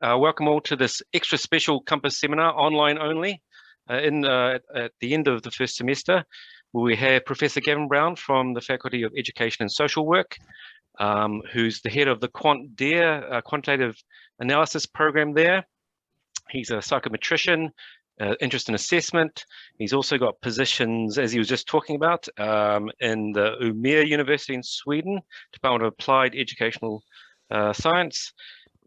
Welcome all to this extra special Compass seminar, online only, at the end of the first semester. We have Professor Gavin Brown from the Faculty of Education and Social Work, who's the head of the quantitative analysis program there. He's a psychometrician, interest in assessment. He's also got positions, as he was just talking about, in the Umeå University in Sweden, Department of Applied Educational Science,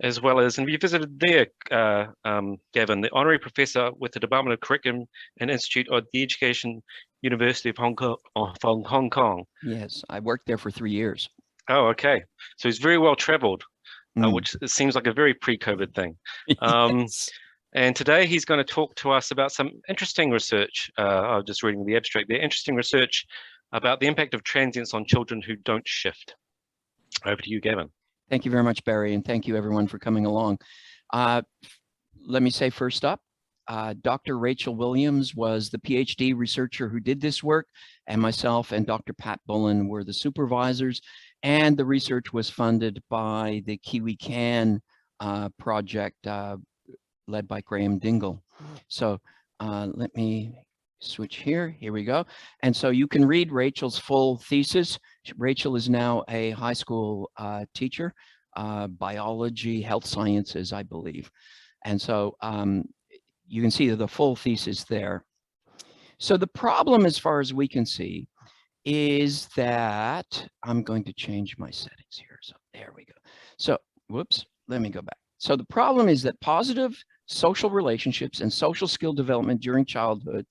as well as, and we visited there, Gavin, the honorary professor with the Department of Curriculum and Institute of the Education University of Hong Kong. Yes, I worked there for 3 years. Oh, okay. So he's very well traveled, which seems like a very pre-COVID thing. Yes. And today he's going to talk to us about some interesting research. I'm just reading the abstract there. Interesting research about the impact of transience on children who don't shift. Over to you, Gavin. Thank you very much, Barry, and thank you everyone for coming along. Let me say first up, Dr. Rachel Williams was the PhD researcher who did this work, and myself and Dr. Pat Bullen were the supervisors, and the research was funded by the Kiwi Can project led by Graham Dingle. So let me switch here. Here we go. And so you can read Rachel's full thesis. Rachel is now a high school teacher, biology, health sciences, I believe. And so you can see the full thesis there. So the problem, as far as we can see, is that I'm going to change my settings here. So there we go. So whoops, let me go back. So the problem is that positive social relationships and social skill development during childhood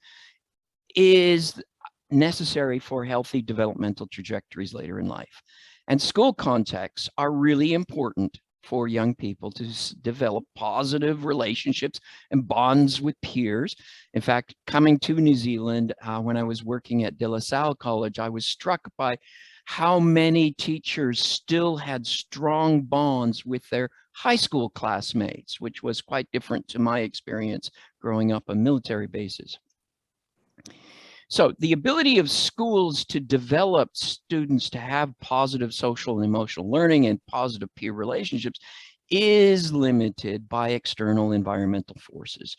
is necessary for healthy developmental trajectories later in life. And school contexts are really important for young people to develop positive relationships and bonds with peers. In fact, coming to New Zealand, when I was working at De La Salle College, I was struck by how many teachers still had strong bonds with their high school classmates, which was quite different to my experience growing up on military bases. So the ability of schools to develop students to have positive social and emotional learning and positive peer relationships is limited by external environmental forces.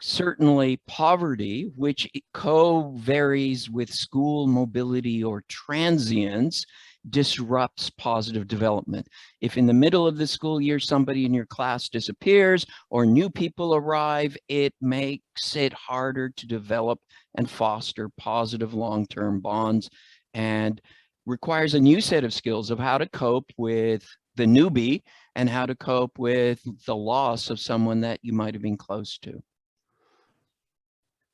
Certainly poverty, which co-varies with school mobility or transience, disrupts positive development. If in the middle of the school year somebody in your class disappears or new people arrive, it makes it harder to develop and foster positive long-term bonds and requires a new set of skills of how to cope with the newbie and how to cope with the loss of someone that you might have been close to.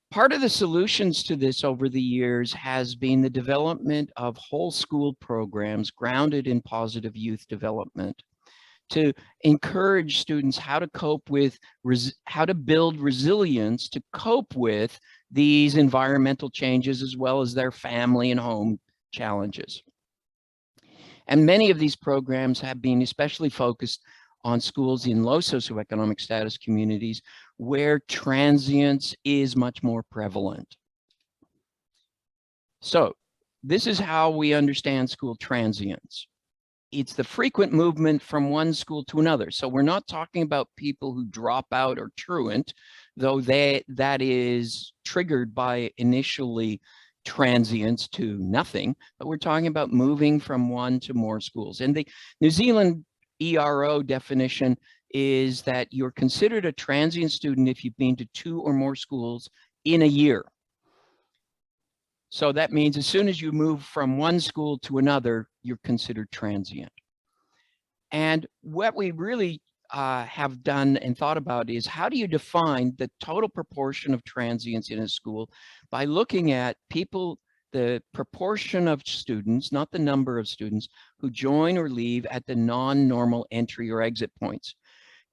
Part of the solutions to this over the years has been the development of whole school programs grounded in positive youth development to encourage students how to cope with, how to build resilience to cope with these environmental changes as well as their family and home challenges. And many of these programs have been especially focused on schools in low socioeconomic status communities where transience is much more prevalent. So this is how we understand school transience. It's the frequent movement from one school to another. So we're not talking about people who drop out or truant, though that is triggered by initially transience to nothing, but we're talking about moving from one to more schools. And the New Zealand ERO definition is that you're considered a transient student if you've been to 2 or more schools in a year. So that means as soon as you move from one school to another, you're considered transient. And what we really have done and thought about is how do you define the total proportion of transients in a school by looking at people, the proportion of students, not the number of students, who join or leave at the non-normal entry or exit points.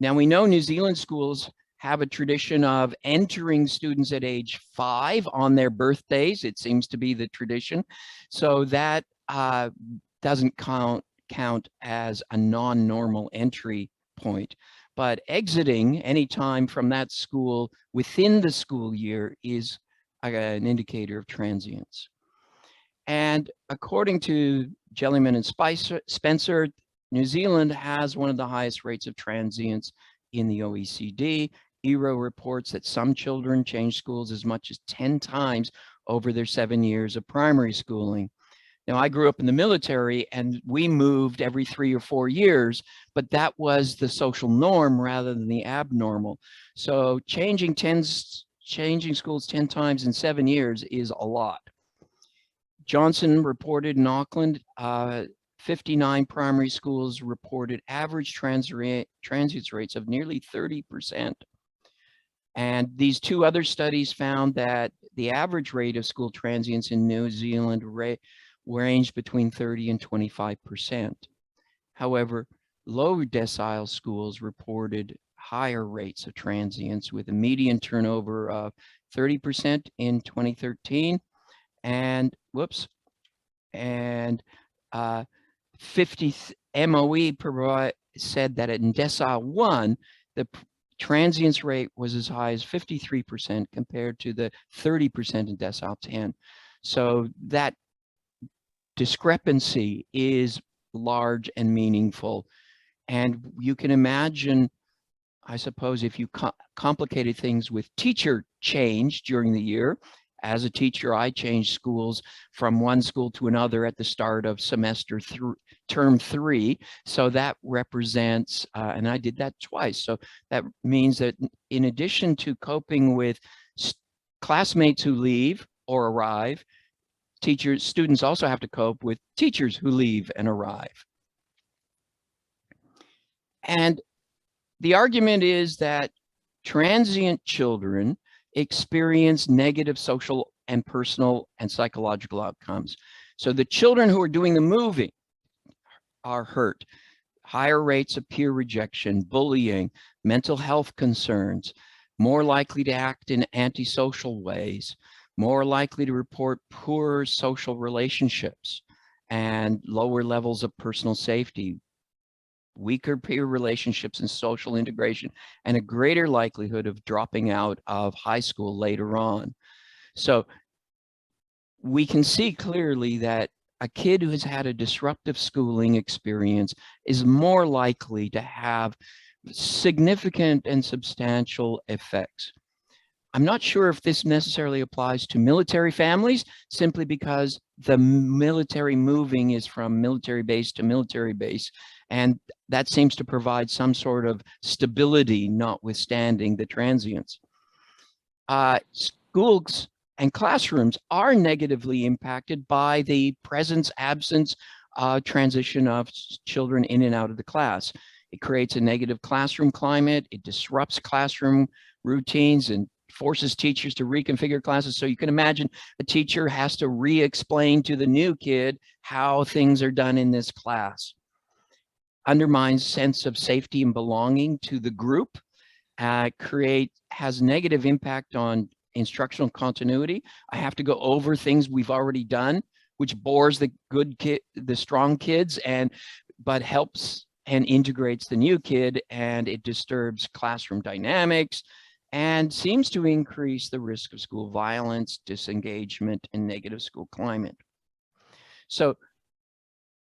Now we know New Zealand schools have a tradition of entering students at age 5 on their birthdays. It seems to be the tradition. So that doesn't count as a non-normal entry point. But exiting any time from that school within the school year is an indicator of transience. And according to Jellyman and Spencer, New Zealand has one of the highest rates of transience in the OECD. ERO reports that some children change schools as much as 10 times over their 7 years of primary schooling. Now, I grew up in the military and we moved every 3 or 4 years, but that was the social norm rather than the abnormal. So changing schools 10 times in 7 years is a lot. Johnson reported in Auckland, 59 primary schools reported average transience rates of nearly 30%. And these two other studies found that the average rate of school transience in New Zealand ranged between 30 and 25%. However, lower decile schools reported higher rates of transience with a median turnover of 30% in 2013 and 50 MOE said that in decile 1, the transience rate was as high as 53% compared to the 30% in decile 10. So that discrepancy is large and meaningful. And you can imagine, I suppose, if you complicated things with teacher change during the year. As a teacher, I changed schools from one school to another at the start of semester term 3. So that represents, and I did that twice. So that means that in addition to coping with classmates who leave or arrive, students also have to cope with teachers who leave and arrive. And the argument is that transient children experience negative social and personal and psychological outcomes. So the children who are doing the moving are hurt. Higher rates of peer rejection, bullying, mental health concerns, more likely to act in antisocial ways, more likely to report poor social relationships and lower levels of personal safety, weaker peer relationships and social integration, and a greater likelihood of dropping out of high school later on. So we can see clearly that a kid who has had a disruptive schooling experience is more likely to have significant and substantial effects. I'm not sure if this necessarily applies to military families, simply because the military moving is from military base to military base, and that seems to provide some sort of stability, notwithstanding the transience. Schools and classrooms are negatively impacted by the presence, absence, transition of children in and out of the class. It creates a negative classroom climate. It disrupts classroom routines and forces teachers to reconfigure classes. So you can imagine a teacher has to re-explain to the new kid how things are done in this class. Undermines sense of safety and belonging to the group, has negative impact on instructional continuity. I have to go over things we've already done, which bores the strong kids, but helps and integrates the new kid, and it disturbs classroom dynamics and seems to increase the risk of school violence, disengagement, and negative school climate. So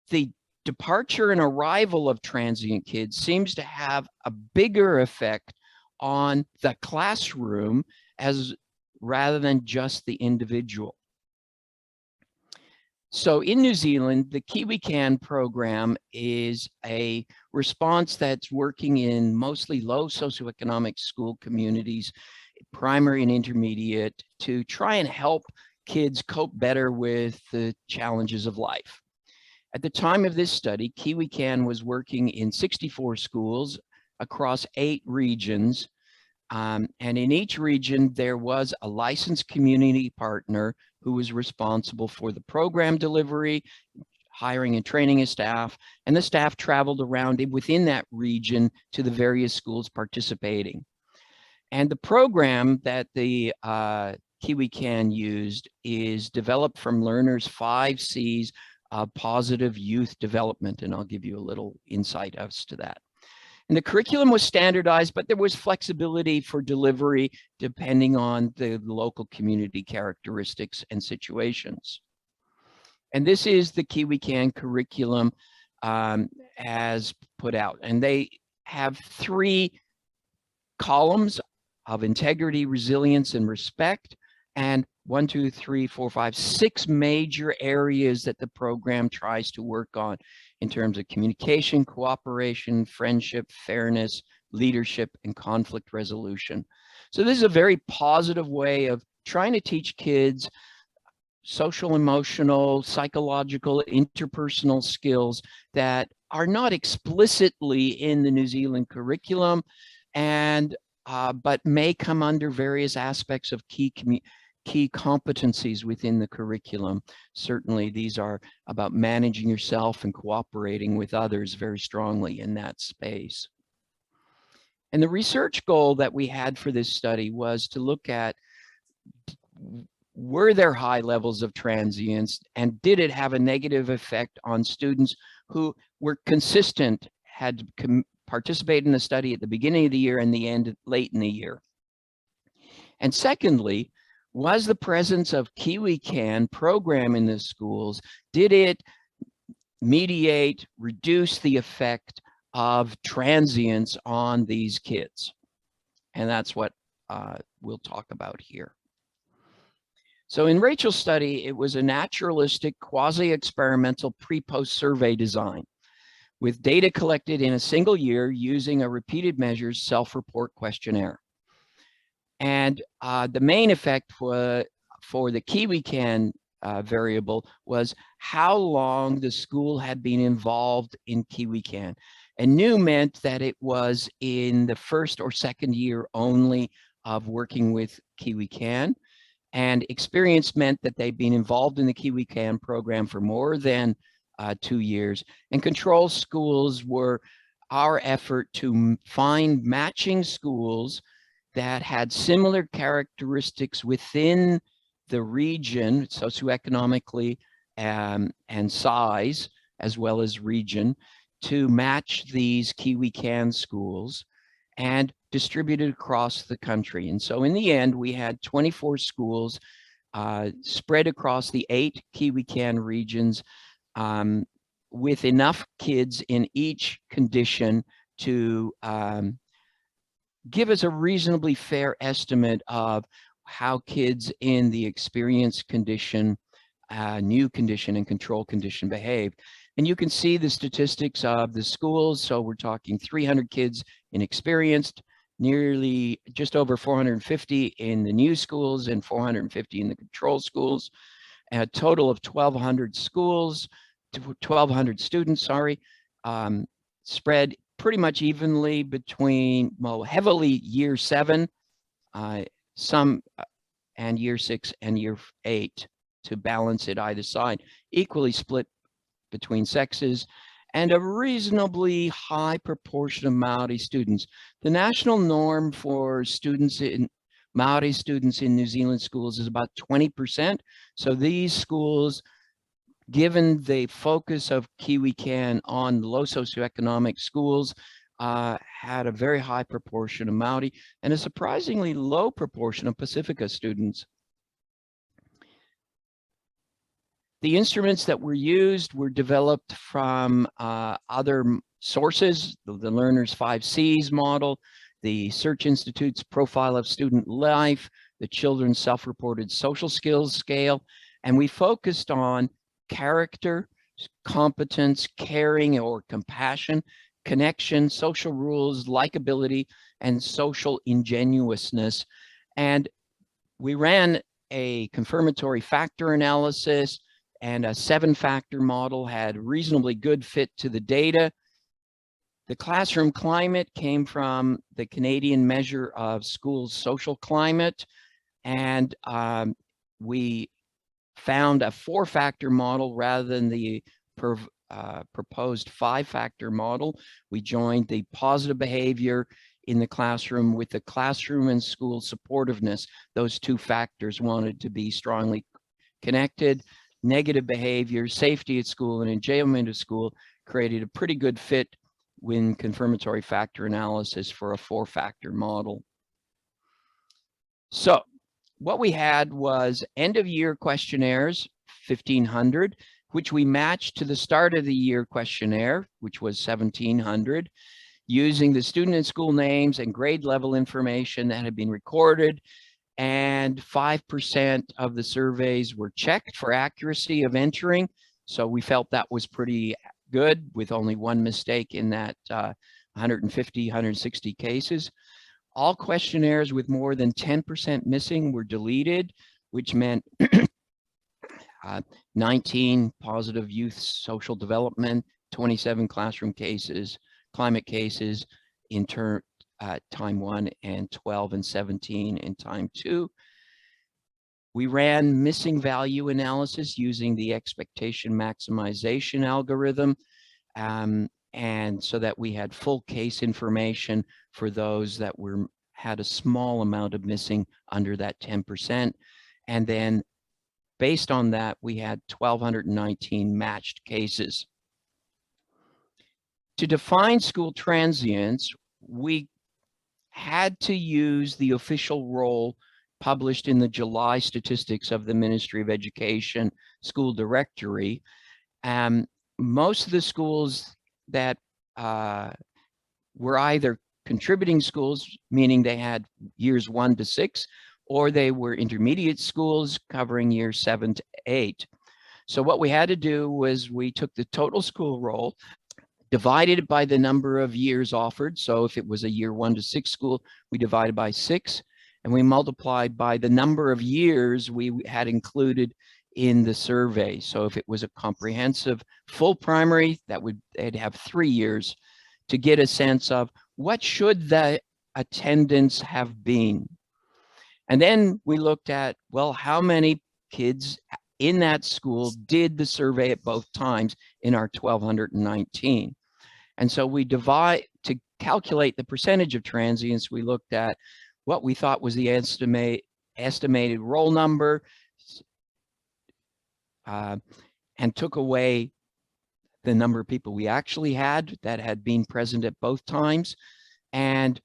the departure and arrival of transient kids seems to have a bigger effect on the classroom rather than just the individual. So in New Zealand, the Kiwi Can program is a response that's working in mostly low socioeconomic school communities, primary and intermediate, to try and help kids cope better with the challenges of life. At the time of this study, Kiwi Can was working in 64 schools across 8 regions. And in each region, there was a licensed community partner who was responsible for the program delivery, hiring and training of staff, and the staff traveled around within that region to the various schools participating. And the program that the Kiwi Can used is developed from learners' 5 C's of positive youth development, and I'll give you a little insight as to that. And the curriculum was standardized, but there was flexibility for delivery depending on the local community characteristics and situations. And this is the Kiwi Can curriculum as put out. And they have 3 columns of integrity, resilience, and respect, and 1, 2, 3, 4, 5, 6 major areas that the program tries to work on in terms of communication, cooperation, friendship, fairness, leadership, and conflict resolution. So this is a very positive way of trying to teach kids social, emotional, psychological, interpersonal skills that are not explicitly in the New Zealand curriculum, and but may come under various aspects of key competencies within the curriculum. Certainly, these are about managing yourself and cooperating with others very strongly in that space. And the research goal that we had for this study was to look at, were there high levels of transience, and did it have a negative effect on students who were consistent, had participated in the study at the beginning of the year and the end late in the year? And secondly, was the presence of Kiwi Can program in the schools, did it mediate, reduce the effect of transience on these kids? And that's what we'll talk about here. So in Rachel's study, it was a naturalistic, quasi-experimental pre-post survey design with data collected in a single year using a repeated measures self-report questionnaire. And the main effect for the Kiwi Can variable was how long the school had been involved in Kiwi Can. And new meant that it was in the first or second year only of working with Kiwi Can. And experience meant that they'd been involved in the Kiwi Can program for more than 2 years. And control schools were our effort to find matching schools that had similar characteristics within the region, socioeconomically and size, as well as region, to match these Kiwi Can schools and distributed across the country. And so in the end, we had 24 schools spread across the 8 Kiwi Can regions, with enough kids in each condition to give us a reasonably fair estimate of how kids in the experienced condition, new condition, and control condition behave. And you can see the statistics of the schools. So we're talking 300 kids in experienced, nearly just over 450 in the new schools and 450 in the control schools, and a total of 1,200 schools, 1,200 students, sorry, spread pretty much evenly between, well, heavily year 7, some, and year 6 and year 8 to balance it either side, equally split between sexes, and a reasonably high proportion of Maori students. The national norm for students in Maori students in New Zealand schools is about 20%. So these schools, given the focus of Kiwi Can on low socioeconomic schools, had a very high proportion of Maori and a surprisingly low proportion of Pacifica students. The instruments that were used were developed from other sources, the Learner's 5 Cs model, the Search Institute's Profile of Student Life, the Children's Self-Reported Social Skills Scale, and we focused on character, competence, caring or compassion, connection, social rules, likability, and social ingenuousness. And we ran a confirmatory factor analysis, and a 7-factor model had reasonably good fit to the data. The classroom climate came from the Canadian measure of schools' social climate, and we found a 4-factor model rather than the proposed 5-factor model. We joined the positive behavior in the classroom with the classroom and school supportiveness. Those 2 factors wanted to be strongly connected. Negative behavior, safety at school, and enjoyment at school created a pretty good fit when confirmatory factor analysis for a 4-factor model. So what we had was end of year questionnaires, 1,500, which we matched to the start of the year questionnaire, which was 1,700, using the student and school names and grade level information that had been recorded, and 5% of the surveys were checked for accuracy of entering. So we felt that was pretty good, with only one mistake in that 150, 160 cases. All questionnaires with more than 10% missing were deleted, which meant 19 positive youth social development, 27 classroom cases, climate cases in time 1, and 12 and 17 in time 2. We ran missing value analysis using the expectation maximization algorithm, and so that we had full case information for those that had a small amount of missing under that 10%. And then based on that, we had 1,219 matched cases. To define school transients, we had to use the official roll published in the July statistics of the Ministry of Education School Directory. Most of the schools that were either contributing schools, meaning they had years 1 to 6, or they were intermediate schools covering years 7 to 8. So what we had to do was we took the total school roll, divided it by the number of years offered. So if it was a year 1 to 6 school, we divided by 6, and we multiplied by the number of years we had included in the survey. So if it was a comprehensive full primary, they'd have 3 years to get a sense of what should the attendance have been. And then we looked at, well, how many kids in that school did the survey at both times in our 1,219. And so to calculate the percentage of transients, we looked at what we thought was the estimated roll number, and took away the number of people we actually had that had been present at both times, and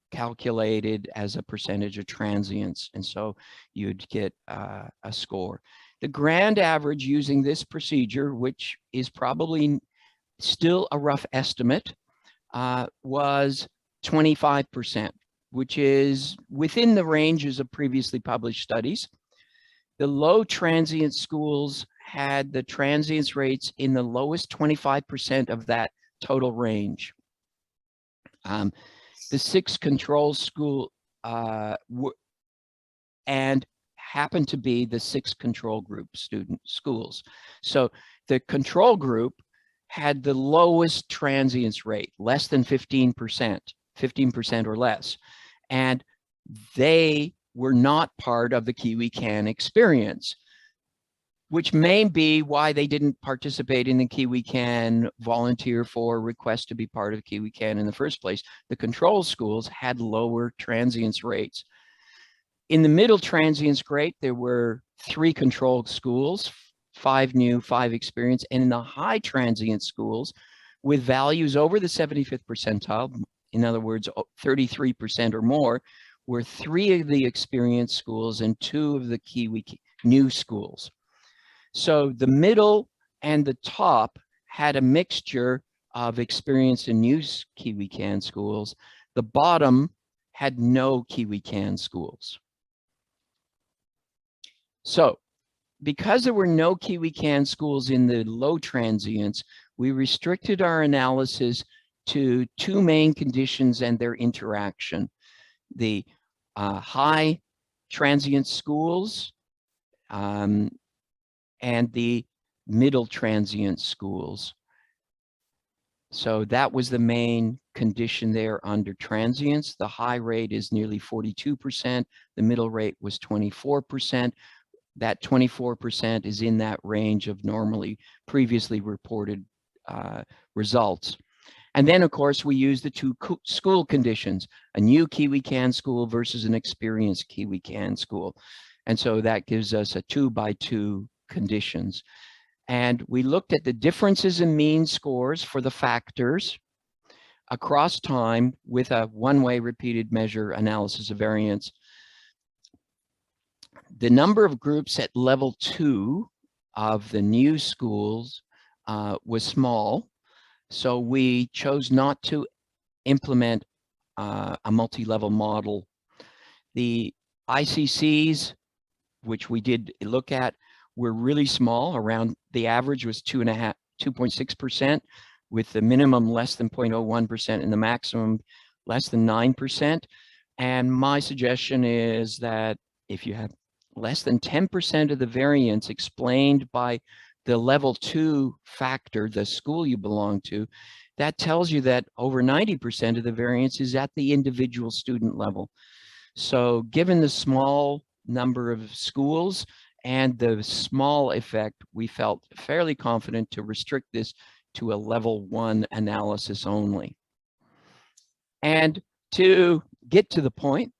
calculated as a percentage of transients. And so you'd get a score. The grand average using this procedure, which is probably still a rough estimate, was 25%, which is within the ranges of previously published studies. The low transient schools had the transience rates in the lowest 25% of that total range. The 6 control school and happened to be the 6 control group schools. So the control group had the lowest transience rate, less than 15%, 15% or less. And they were not part of the Kiwi Can experience, which may be why they didn't participate in the Kiwi Can volunteer for request to be part of Kiwi Can in the first place. The control schools had lower transience rates. In the middle transience rate, there were 3 controlled schools, 5 new, 5 experienced, and in the high transient schools with values over the 75th percentile, in other words, 33% or more, were 3 of the experienced schools and 2 of the Kiwi new schools. So the middle and the top had a mixture of experienced and new Kiwi Can schools. The bottom had no Kiwi Can schools. So because there were no Kiwi Can schools in the low transients, we restricted our analysis to 2 main conditions and their interaction. The high transient schools and the middle transient schools. So that was the main condition there under transients. The high rate is nearly 42%. The middle rate was 24%. That 24% is in that range of normally previously reported results. And then, of course, we use the 2 school conditions, a new Kiwi Can school versus an experienced Kiwi Can school. And so that gives us a 2x2 conditions. And we looked at the differences in mean scores for the factors across time with a one-way repeated measure analysis of variance. The number of groups at level 2 of the new schools was small, so we chose not to implement a multi-level model. The ICCs, which we did look at, were really small. Around the average was 2.6%, with the minimum less than 0.01% and the maximum less than 9%. And my suggestion is that if you have less than 10% of the variance explained by the level 2 factor, the school you belong to, that tells you that over 90% of the variance is at the individual student level. So given the small number of schools and the small effect, we felt fairly confident to restrict this to a level 1 analysis only. And to get to the point,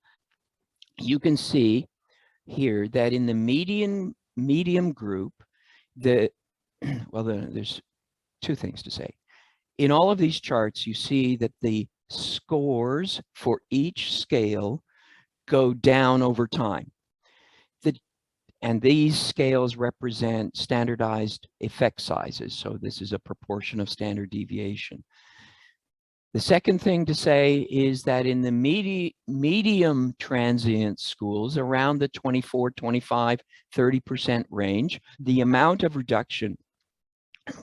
you can see here that in the medium group, there's two things to say. In all of these charts, you see that the scores for each scale go down over time. And these scales represent standardized effect sizes. So this is a proportion of standard deviation. The second thing to say is that in the medium transient schools, around the 24, 25, 30% range, the amount of reduction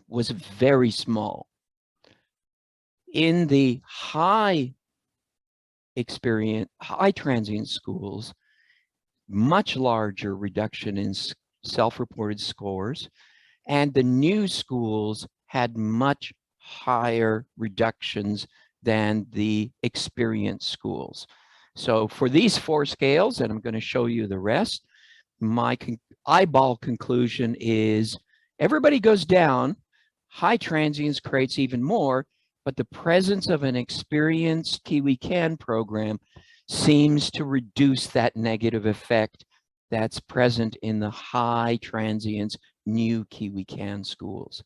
was very small. In the high transient schools, much larger reduction in self-reported scores, and the new schools had much higher reductions than the experienced schools. So for these 4 scales, and I'm going to show you the rest, my eyeball conclusion is everybody goes down, high transience creates even more, but the presence of an experienced Kiwi Can program seems to reduce that negative effect that's present in the high transience new Kiwi Can schools.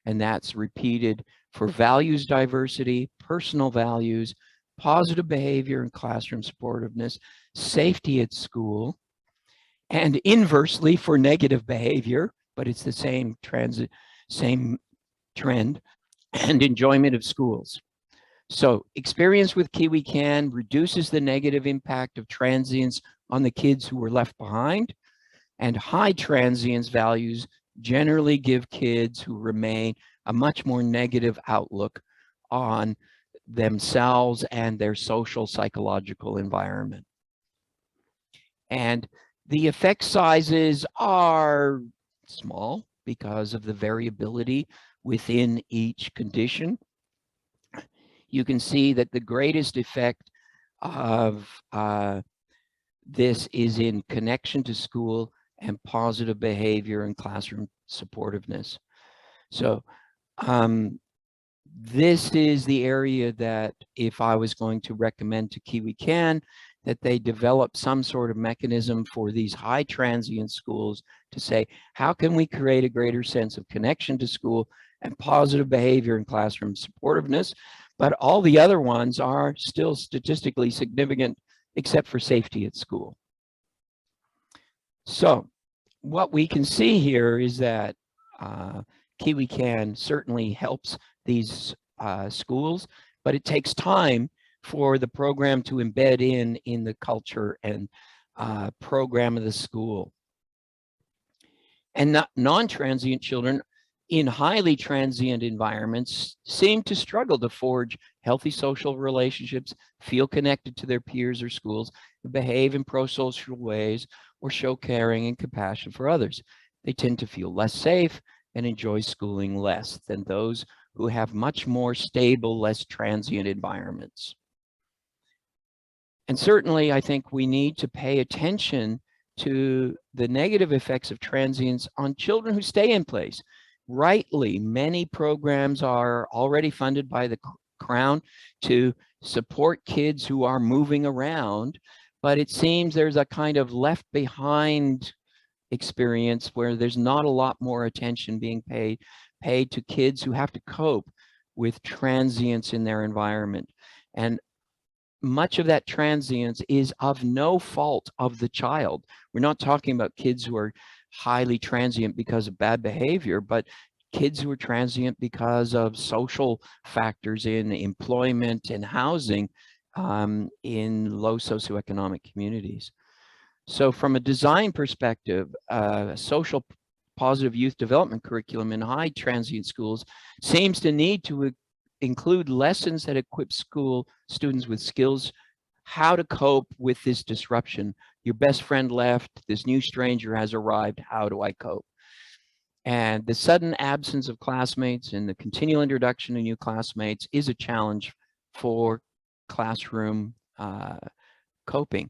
And that's repeated for values diversity, personal values, positive behavior and classroom supportiveness, safety at school, and inversely for negative behavior, but it's the same trend, and enjoyment of schools. So experience with Kiwi Can reduces the negative impact of transience on the kids who were left behind, and high transience values generally give kids who remain a much more negative outlook on themselves and their social psychological environment. And the effect sizes are small because of the variability within each condition. You can see that the greatest effect of this is in connection to school and positive behavior and classroom supportiveness. So this is the area that if I was going to recommend to Kiwi Can, that they develop some sort of mechanism for these high transient schools to say, how can we create a greater sense of connection to school and positive behavior and classroom supportiveness? But all the other ones are still statistically significant, except for safety at school. So what we can see here is that Kiwi Can certainly helps these schools, but it takes time for the program to embed in the culture and program of the school. And non-transient children in highly transient environments seem to struggle to forge healthy social relationships, feel connected to their peers or schools, behave in pro-social ways, or show caring and compassion for others. They tend to feel less safe and enjoy schooling less than those who have much more stable, less transient environments. And certainly, I think we need to pay attention to the negative effects of transience on children who stay in place. Rightly, many programs are already funded by the Crown to support kids who are moving around, but it seems there's a kind of left behind experience where there's not a lot more attention being paid to kids who have to cope with transience in their environment. And much of that transience is of no fault of the child. We're not talking about kids who are highly transient because of bad behavior, but kids who are transient because of social factors in employment and housing in low socioeconomic communities. So from a design perspective, social positive youth development curriculum in high transient schools seems to need to include lessons that equip school students with skills how to cope with this disruption. Your best friend left, this new stranger has arrived, how do I cope? And the sudden absence of classmates and the continual introduction of new classmates is a challenge for classroom coping,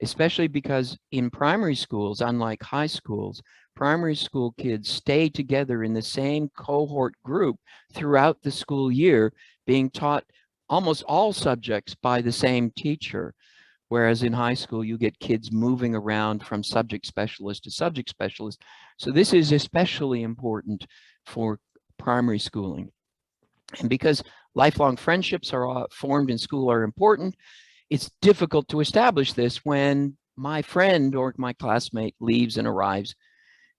especially because in primary schools, unlike high schools, primary school kids stay together in the same cohort group throughout the school year, being taught almost all subjects by the same teacher. Whereas in high school, you get kids moving around from subject specialist to subject specialist. So this is especially important for primary schooling. And because lifelong friendships are formed in school are important, it's difficult to establish this when my friend or my classmate leaves and arrives.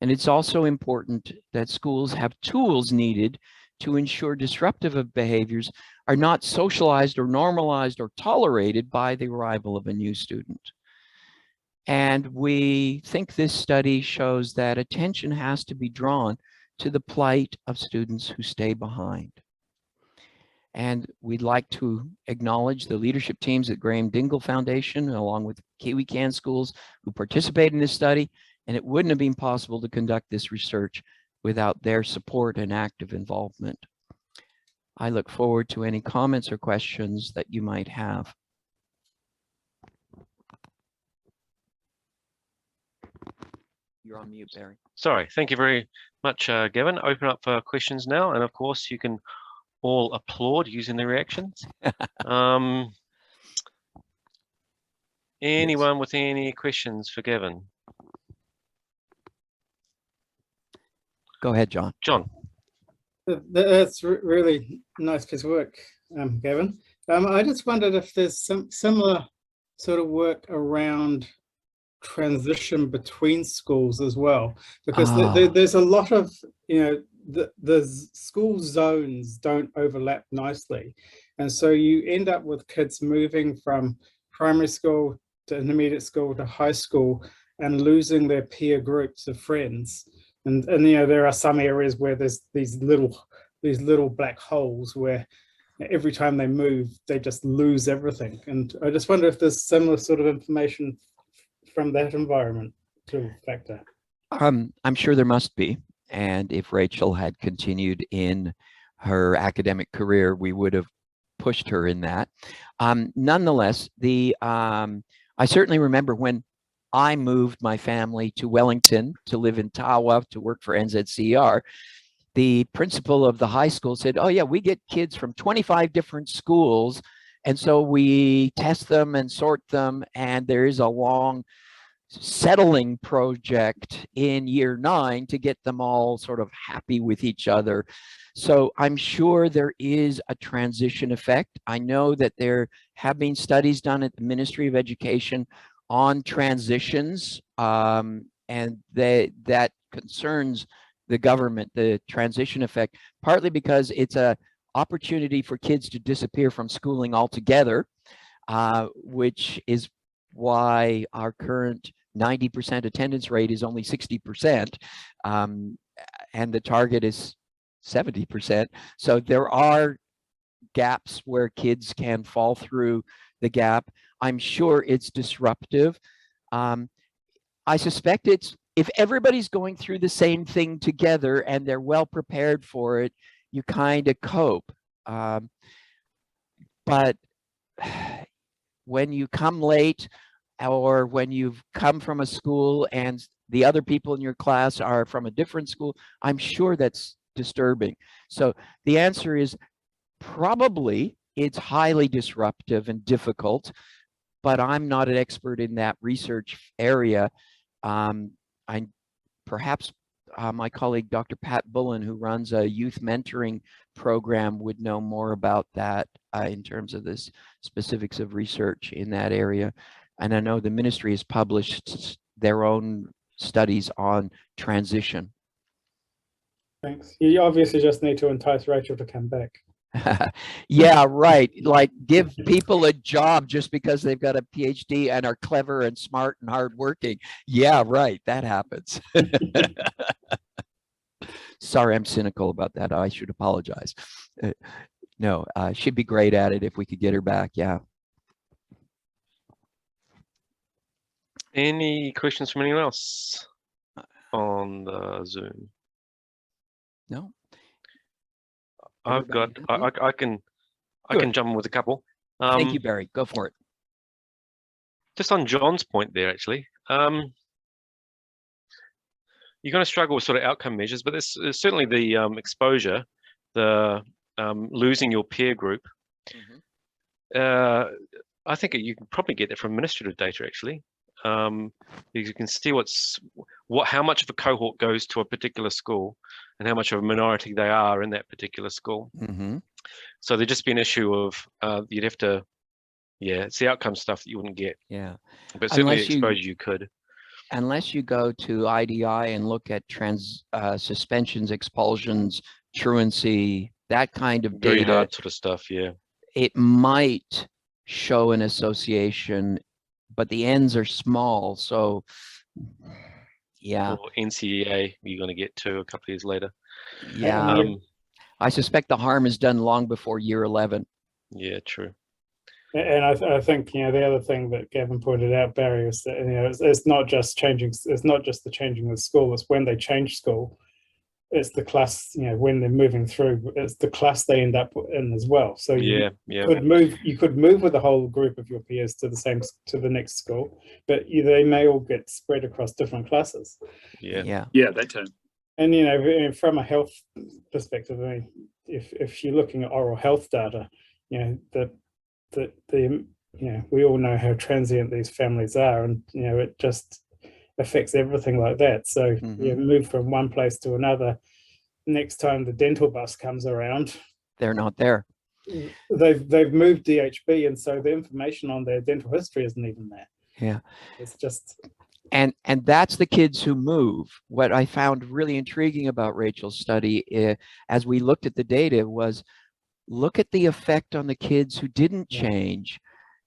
And it's also important that schools have tools needed to ensure disruptive behaviors are not socialized or normalized or tolerated by the arrival of a new student. And we think this study shows that attention has to be drawn to the plight of students who stay behind. And we'd like to acknowledge the leadership teams at Graham Dingle Foundation, along with Kiwi Can schools who participate in this study. And it wouldn't have been possible to conduct this research without their support and active involvement. I look forward to any comments or questions that you might have. You're on mute, Barry. Sorry, thank you very much, Gavin. Open up for questions now, and of course you can all applaud using the reactions. Anyone with any questions for Gavin? Go ahead, John. John. That's really nice piece of work, Gavin. I just wondered if there's some similar sort of work around transition between schools as well, because there's a lot of, the school zones don't overlap nicely. And so you end up with kids moving from primary school to intermediate school to high school and losing their peer groups of friends. And there are some areas where there's these little black holes where every time they move, they just lose everything. And I just wonder if there's similar sort of information from that environment to factor. I'm sure there must be. And if Rachel had continued in her academic career, we would have pushed her in that. Nonetheless, I certainly remember when I moved my family to Wellington to live in Tawa to work for NZCER. The principal of the high school said, oh yeah, we get kids from 25 different schools. And so we test them and sort them. And there is a long settling project in year 9 to get them all sort of happy with each other. So I'm sure there is a transition effect. I know that there have been studies done at the Ministry of Education on transitions, and that concerns the government, the transition effect, partly because it's an opportunity for kids to disappear from schooling altogether, which is why our current 90% attendance rate is only 60%, and the target is 70%. So there are gaps where kids can fall through the gap. I'm sure it's disruptive. I suspect it's, if everybody's going through the same thing together and they're well prepared for it, you kind of cope. But when you come late, or when you've come from a school and the other people in your class are from a different school, I'm sure that's disturbing. So the answer is probably it's highly disruptive and difficult, but I'm not an expert in that research area. Perhaps my colleague, Dr. Pat Bullen, who runs a youth mentoring program, would know more about that in terms of this specifics of research in that area. And I know the ministry has published their own studies on transition. Thanks. You obviously just need to entice Rachel to come back. Yeah, right. Like give people a job just because they've got a PhD and are clever and smart and hardworking. Yeah, right. That happens. Sorry, I'm cynical about that. I should apologize. No, she'd be great at it if we could get her back. Yeah. Any questions from anyone else on the Zoom? No. I've got. I can jump in with a couple. Thank you, Barry. Go for it. Just on John's point there, actually, you're going to struggle with sort of outcome measures, but there's certainly the exposure, the losing your peer group. I think you can probably get that from administrative data, actually. Because you can see how much of a cohort goes to a particular school and how much of a minority they are in that particular school. So there'd just be an issue of you'd have to, it's the outcome stuff that you wouldn't get. Yeah. But certainly exposure you could. Unless you go to IDI and look at suspensions, expulsions, truancy, that kind of data. Very hard sort of stuff, yeah. It might show an association, but the ends are small, so yeah. Or NCEA, you're going to get to a couple of years later. Yeah. I suspect the harm is done long before year 11. Yeah, true. And I think, the other thing that Gavin pointed out, Barry, is that, it's not just changing, it's not just the changing of school, it's when they change school, it's the class, when they're moving through, it's the class they end up in as well. So you could move with the whole group of your peers to the next school, but they may all get spread across different classes. Yeah, they too. And from a health perspective, if you're looking at oral health data, we all know how transient these families are, and it just affects everything like that. So you move from one place to another. Next time the dental bus comes around, they're not there. They've moved DHB, and so the information on their dental history isn't even there. Yeah, it's just. And that's the kids who move. What I found really intriguing about Rachel's study, as we looked at the data, was look at the effect on the kids who didn't change.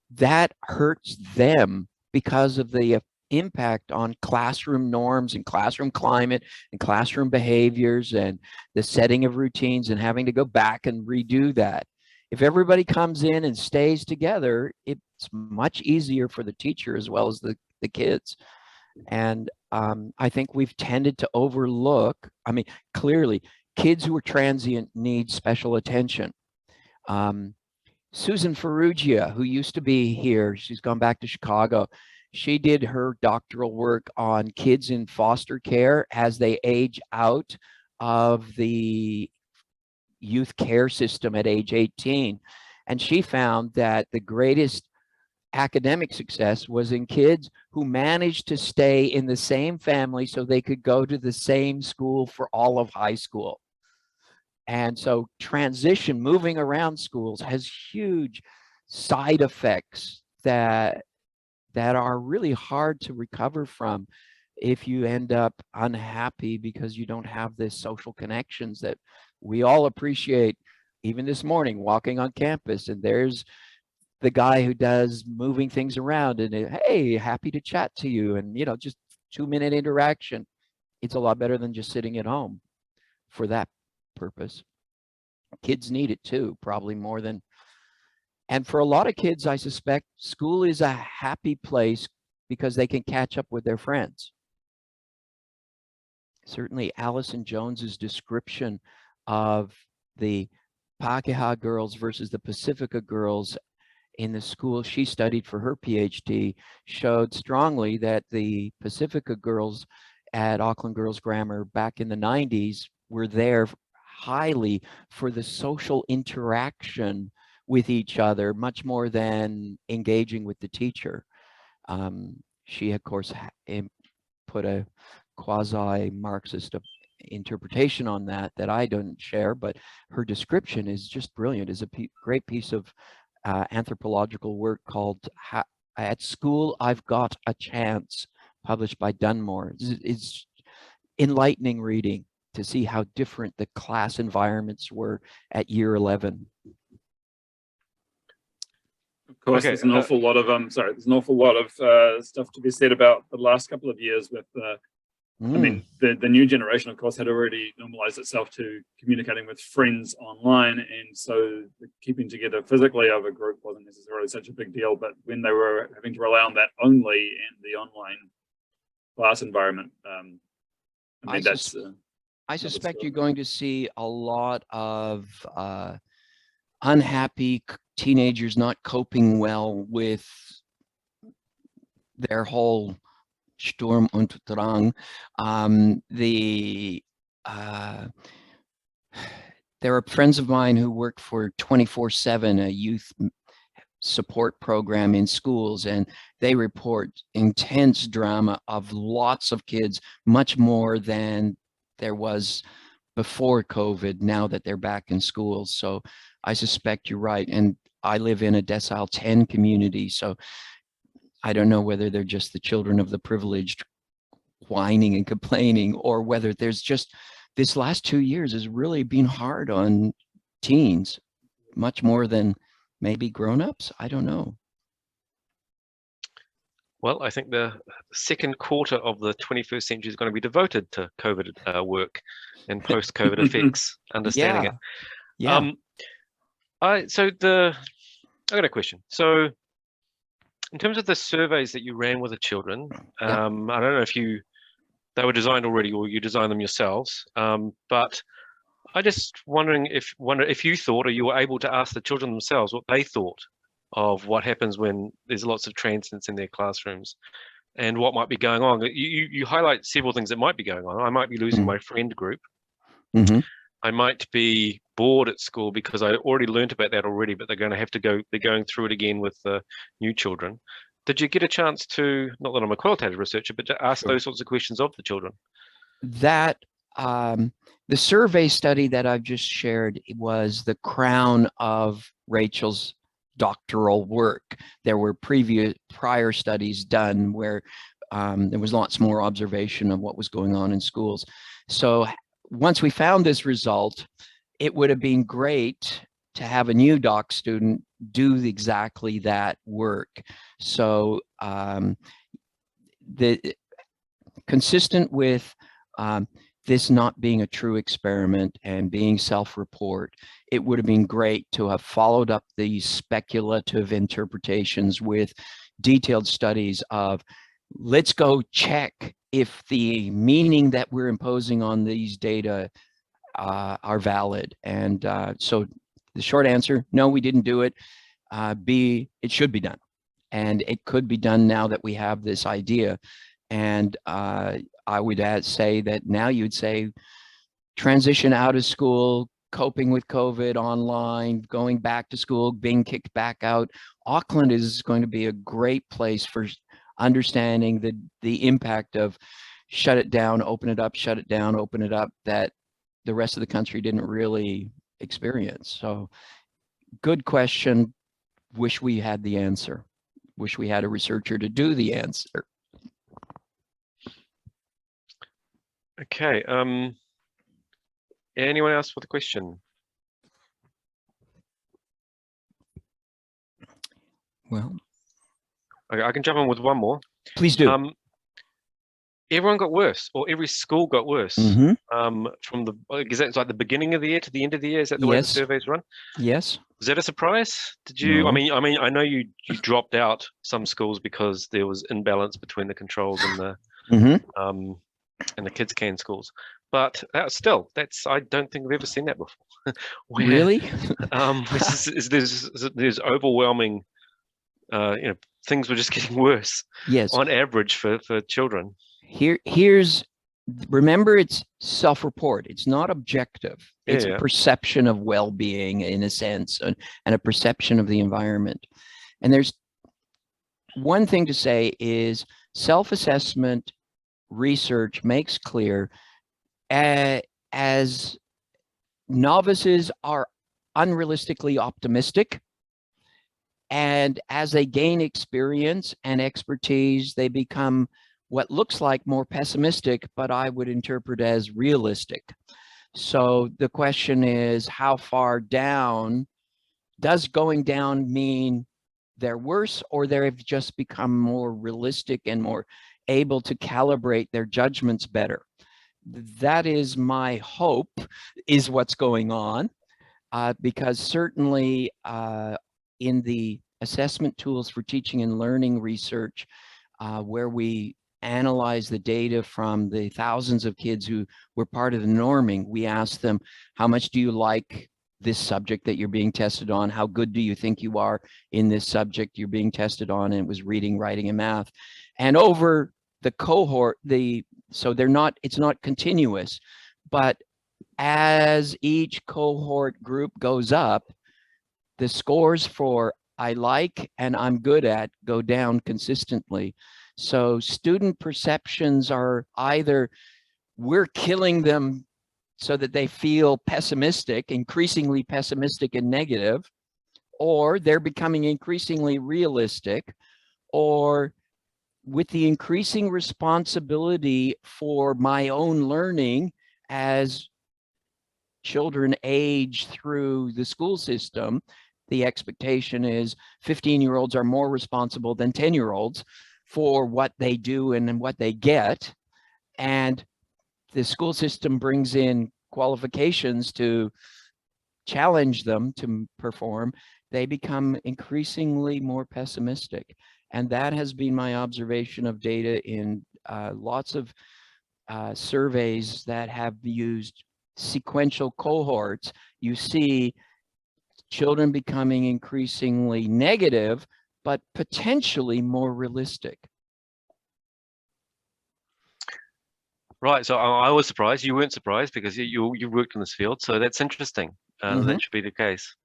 That hurts them because of the impact on classroom norms and classroom climate and classroom behaviors and the setting of routines and having to go back and redo that. If everybody comes in and stays together, it's much easier for the teacher as well as the kids. And I think we've tended to overlook, clearly kids who are transient need special attention. Susan Ferrugia, who used to be here, she's gone back to Chicago. She did her doctoral work on kids in foster care as they age out of the youth care system at age 18. And she found that the greatest academic success was in kids who managed to stay in the same family so they could go to the same school for all of high school. And so transition, moving around schools, has huge side effects that are really hard to recover from if you end up unhappy because you don't have the social connections that we all appreciate. Even this morning, walking on campus, and there's the guy who does moving things around, and hey, happy to chat to you, and just 2-minute interaction. It's a lot better than just sitting at home for that purpose. Kids need it too, probably more than. And for a lot of kids, I suspect school is a happy place because they can catch up with their friends. Certainly Allison Jones's description of the Pakeha girls versus the Pacifica girls in the school she studied for her PhD showed strongly that the Pacifica girls at Auckland Girls Grammar back in the 90s were there highly for the social interaction with each other, much more than engaging with the teacher. She, of course, put a quasi-Marxist interpretation on that I don't share, but her description is just brilliant. It's a great piece of anthropological work called At School I've Got a Chance, published by Dunmore. It's enlightening reading. to see how different the class environments were at year 11. Of course, there's an awful lot of there's an awful lot of stuff to be said about the last couple of years with I mean, the new generation, of course, had already normalized itself to communicating with friends online, and so the keeping together physically of a group wasn't necessarily such a big deal. But when they were having to rely on that only in the online class environment, I mean, I suspect you're going to see a lot of unhappy teenagers not coping well with their whole Sturm und Drang. There are friends of mine who work for 24/7, a youth support program in schools, and they report intense drama of lots of kids, much more than there was before COVID, now that they're back in school. So I suspect you're right. And I live in a decile 10 community, so I don't know whether they're just the children of the privileged whining and complaining, or whether there's just this last 2 years has really been hard on teens, much more than maybe grown-ups. I don't know. Well, I think the second quarter of the 21st century is going to be devoted to COVID work and post-COVID effects, understanding it. Yeah. I got a question. So in terms of the surveys that you ran with the children, I don't know if they were designed already or you designed them yourselves, but I just wonder if you thought, or you were able to ask the children themselves what they thought of what happens when there's lots of transients in their classrooms and what might be going on. You highlight several things that might be going on. I might be losing my friend group. I might be bored at school because I already learned about that already, but they're going through it again with the new children. Did you get a chance to, not that I'm a qualitative researcher, but to ask those sorts of questions of the children? That the survey study that I've just shared was the crown of Rachel's doctoral work. There were prior studies done where there was lots more observation of what was going on in schools. So once we found this result, it would have been great to have a new doc student do exactly that work. So consistent with this not being a true experiment and being self-report, it would have been great to have followed up these speculative interpretations with detailed studies of, let's go check if the meaning that we're imposing on these data are valid. And so the short answer, no, we didn't do it. B, it should be done. And it could be done now that we have this idea. And I would say that now you'd say transition out of school, coping with COVID online, going back to school, being kicked back out. Auckland is going to be a great place for understanding the impact of shut it down, open it up, shut it down, open it up, that the rest of the country didn't really experience. So good question. Wish we had the answer. Wish we had a researcher to do the answer. Okay. Anyone else with a question? Well, okay, I can jump in with one more. Please do. Everyone got worse, or every school got worse. From the, is that like the beginning of the year to the end of the year? Is that the way the surveys run? Yes. Was that a surprise? Did you? No. I know you dropped out some schools because there was imbalance between the controls and the Kids Can schools. But that's I don't think we've ever seen that before. Where, really? There's overwhelming. Things were just getting worse. Yes. On average for children. Remember, it's self-report. It's not objective. It's a perception of well-being in a sense, and a perception of the environment. And there's one thing to say is self-assessment research makes clear as novices are unrealistically optimistic, and as they gain experience and expertise, they become what looks like more pessimistic, but I would interpret as realistic. So the question is, how far down? Does going down mean they're worse, or they've just become more realistic and more able to calibrate their judgments better? That is my hope, is what's going on, because certainly in the assessment tools for teaching and learning research, where we analyze the data from the thousands of kids who were part of the norming, we asked them, how much do you like this subject that you're being tested on? How good do you think you are in this subject you're being tested on? And it was reading, writing, and math. And over the cohort, so they're not, it's not continuous, but as each cohort group goes up, the scores for I like and I'm good at go down consistently. So student perceptions are either we're killing them so that they feel pessimistic, increasingly pessimistic and negative, or they're becoming increasingly realistic, or with the increasing responsibility for my own learning as children age through the school system, the expectation is 15-year-olds are more responsible than 10-year-olds for what they do and what they get. And the school system brings in qualifications to challenge them to perform. They become increasingly more pessimistic. And that has been my observation of data in lots of surveys that have used sequential cohorts. You see children becoming increasingly negative, but potentially more realistic. Right, so I was surprised. You weren't surprised because you worked in this field, so that's interesting. That should be the case.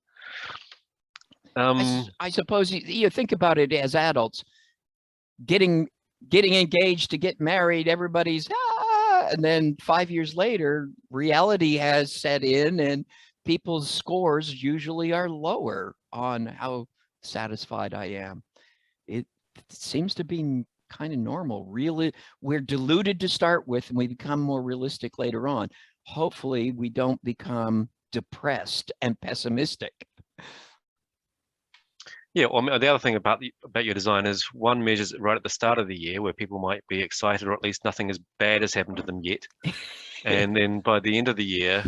I suppose you think about it as adults, getting engaged to get married, everybody's and then 5 years later, reality has set in, and people's scores usually are lower on how satisfied I am. It seems to be kind of normal. Really, we're deluded to start with, and we become more realistic later on. Hopefully, we don't become depressed and pessimistic. Yeah, well, the other thing about your design is one measures it right at the start of the year where people might be excited, or at least nothing as bad has happened to them yet. And then by the end of the year,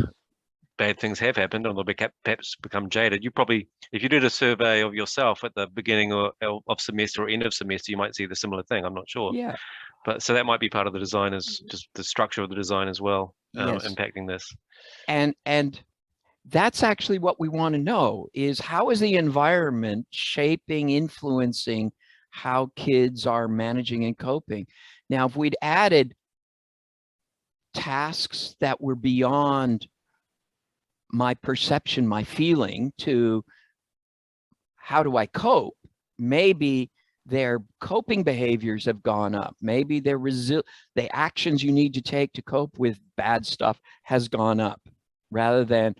bad things have happened, and they'll perhaps become jaded. You probably, if you did a survey of yourself at the beginning of semester or end of semester, you might see the similar thing. I'm not sure. Yeah. But so that might be part of the design, is just the structure of the design as well, Yes. impacting this. And that's actually what we want to know, is how is the environment shaping, influencing how kids are managing and coping? Now, if we'd added tasks that were beyond my perception, my feeling, to how do I cope, maybe their coping behaviors have gone up. Maybe the actions you need to take to cope with bad stuff has gone up, rather than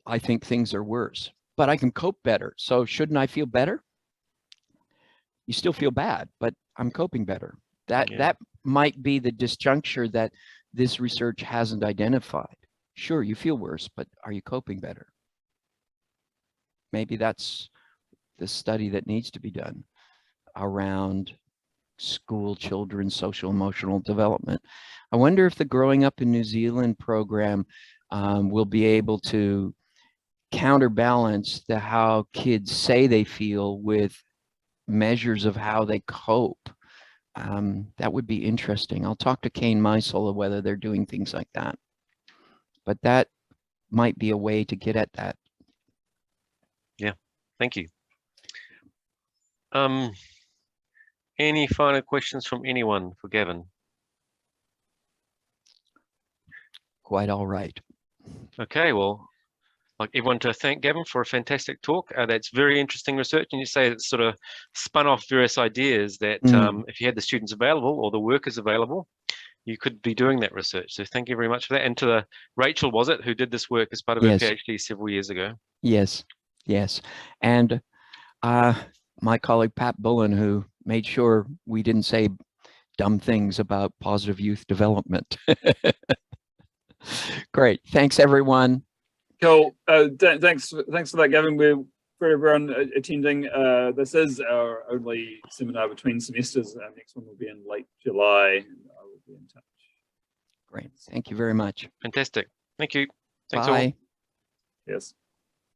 I think things are worse, but I can cope better. So shouldn't I feel better? You still feel bad, but I'm coping better. That might be the disjuncture that this research hasn't identified. Sure, you feel worse, but are you coping better? Maybe that's the study that needs to be done around school children's social emotional development. I wonder if the Growing Up in New Zealand program will be able to counterbalance how kids say they feel with measures of how they cope. That would be interesting. I'll talk to Kane Meisel of whether they're doing things like that. But that might be a way to get at that. Yeah, thank you. Any final questions from anyone for Gavin? Quite all right. Okay, well, I'd like everyone to thank Gavin for a fantastic talk. That's very interesting research, and you say it's sort of spun off various ideas that if you had the students available or the workers available, you could be doing that research. So thank you very much for that. And to Rachel, was it, who did this work as part of her PhD several years ago? Yes, yes. And my colleague, Pat Bullen, who made sure we didn't say dumb things about positive youth development. Great. Thanks, everyone. Cool. Thanks for that, Gavin. For everyone attending, this is our only seminar between semesters. Our next one will be in late July, and I will be in touch. Great. Thank you very much. Fantastic. Thank you. Thanks Bye. all. Yes.